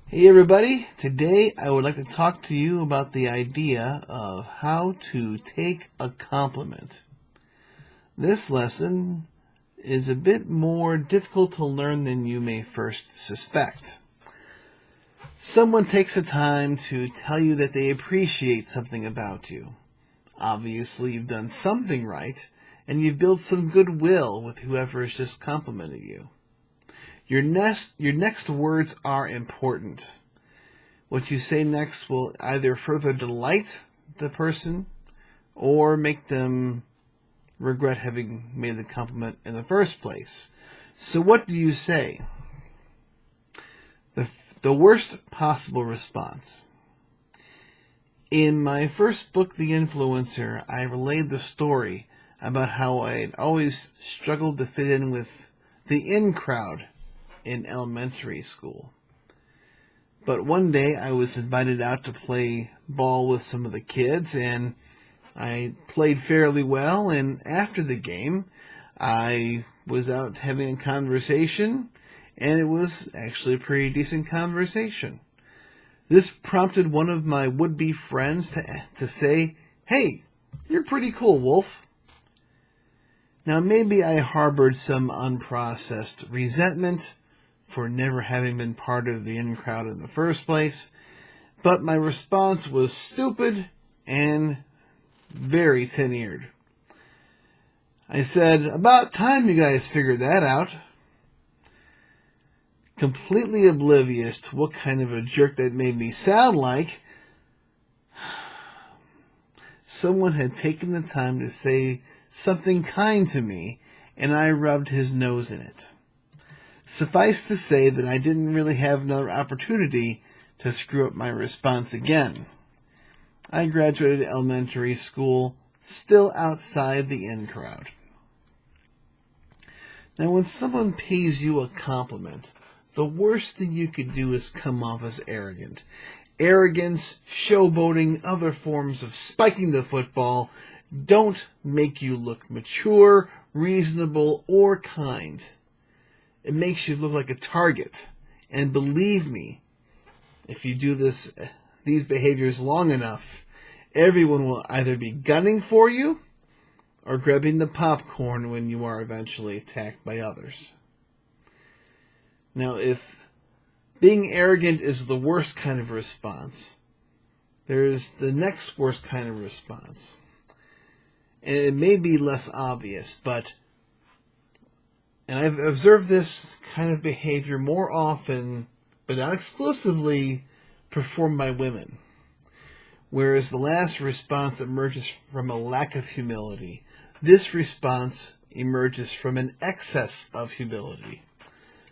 Hey everybody, today I would like to talk to you about the idea of how to take a compliment. This lesson is a bit more difficult to learn than you may first suspect. Someone takes the time to tell you that they appreciate something about you. Obviously, you've done something right, and you've built some goodwill with whoever has just complimented you. Your next words are important. What you say next will either further delight the person or make them regret having made the compliment in the first place. So what do you say? The worst possible response. In my first book, The Influencer, I relayed the story about how I had always struggled to fit in with the in crowd in elementary school. But one day I was invited out to play ball with some of the kids, and I played fairly well, and after the game I was out having a conversation, and it was actually a pretty decent conversation. This prompted one of my would-be friends to say, "Hey, you're pretty cool, Wolf." Now maybe I harbored some unprocessed resentment for never having been part of the in crowd in the first place, but my response was stupid and very tin-eared. I said, "About time you guys figured that out." Completely oblivious to what kind of a jerk that made me sound like, someone had taken the time to say something kind to me, and I rubbed his nose in it. Suffice to say that I didn't really have another opportunity to screw up my response again. I graduated elementary school, still outside the in crowd. Now, when someone pays you a compliment, the worst thing you could do is come off as arrogant. Arrogance, showboating, other forms of spiking the football don't make you look mature, reasonable, or kind. It makes you look like a target. And believe me, if you do these behaviors long enough, everyone will either be gunning for you or grabbing the popcorn when you are eventually attacked by others. Now, if being arrogant is the worst kind of response, there's the next worst kind of response. And it may be less obvious, and I've observed this kind of behavior more often, but not exclusively, performed by women. Whereas the last response emerges from a lack of humility, this response emerges from an excess of humility.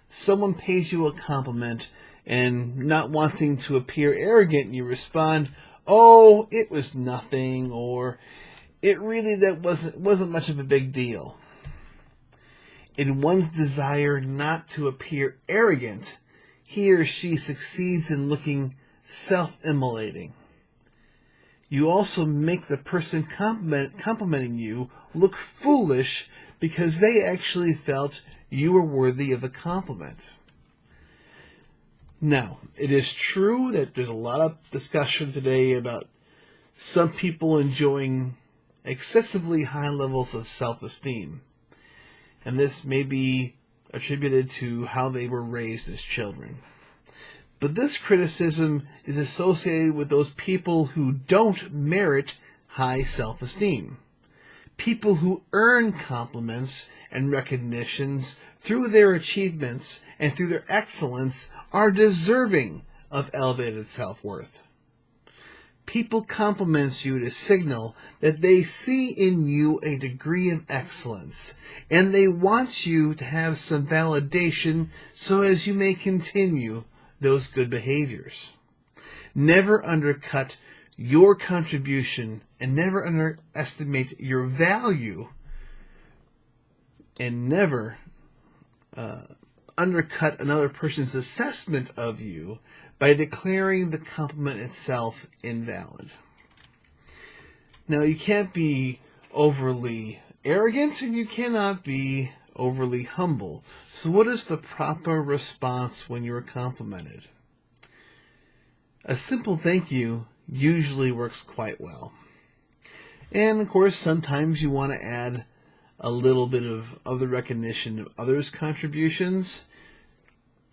Someone pays you a compliment, and not wanting to appear arrogant, you respond, "Oh, it was nothing," or that wasn't much of a big deal. In one's desire not to appear arrogant, he or she succeeds in looking self-immolating. You also make the person complimenting you look foolish because they actually felt you were worthy of a compliment. Now, it is true that there's a lot of discussion today about some people enjoying excessively high levels of self-esteem. And this may be attributed to how they were raised as children. But this criticism is associated with those people who don't merit high self-esteem. People who earn compliments and recognitions through their achievements and through their excellence are deserving of elevated self-worth. People compliment you to signal that they see in you a degree of excellence, and they want you to have some validation so as you may continue those good behaviors. Never undercut your contribution and never underestimate your value, and never undercut another person's assessment of you by declaring the compliment itself invalid. Now, you can't be overly arrogant and you cannot be overly humble. So what is the proper response when you are complimented? A simple thank you usually works quite well. And of course, sometimes you want to add a little bit of other recognition of others' contributions.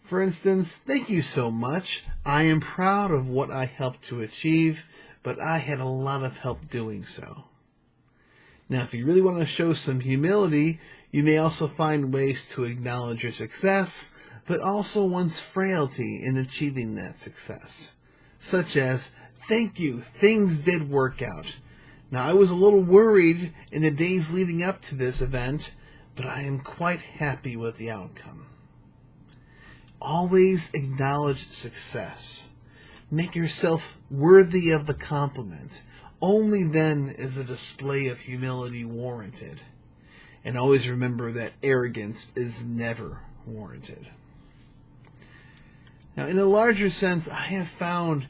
For instance, thank you so much. I am proud of what I helped to achieve, but I had a lot of help doing so. Now, if you really want to show some humility, you may also find ways to acknowledge your success, but also one's frailty in achieving that success. Such as, thank you, things did work out. Now, I was a little worried in the days leading up to this event, but I am quite happy with the outcome. Always acknowledge success. Make yourself worthy of the compliment. Only then is a display of humility warranted. And always remember that arrogance is never warranted. Now, in a larger sense, I have found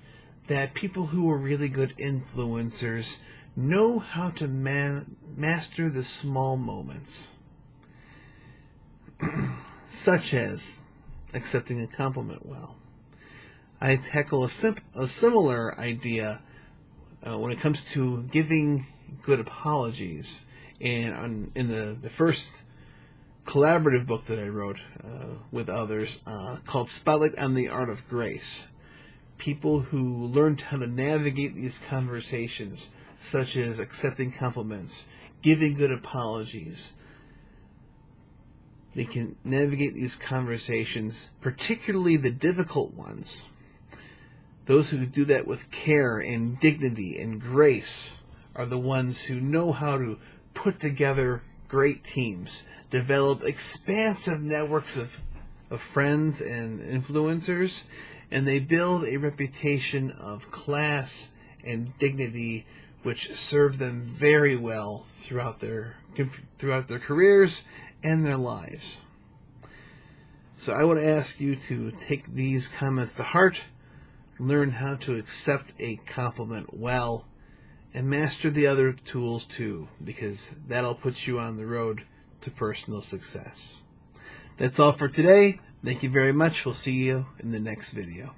that people who are really good influencers know how to master the small moments, such as accepting a compliment well. I tackle a similar idea when it comes to giving good apologies. And in the first collaborative book that I wrote with others called Spotlight on the Art of Grace, people who learned how to navigate these conversations, such as accepting compliments, giving good apologies. They can navigate these conversations, particularly the difficult ones. Those who do that with care and dignity and grace are the ones who know how to put together great teams, develop expansive networks of friends and influencers, and they build a reputation of class and dignity which serve them very well throughout their careers and their lives. So I would ask you to take these comments to heart, learn how to accept a compliment well, and master the other tools too, because that'll put you on the road to personal success. That's all for today. Thank you very much. We'll see you in the next video.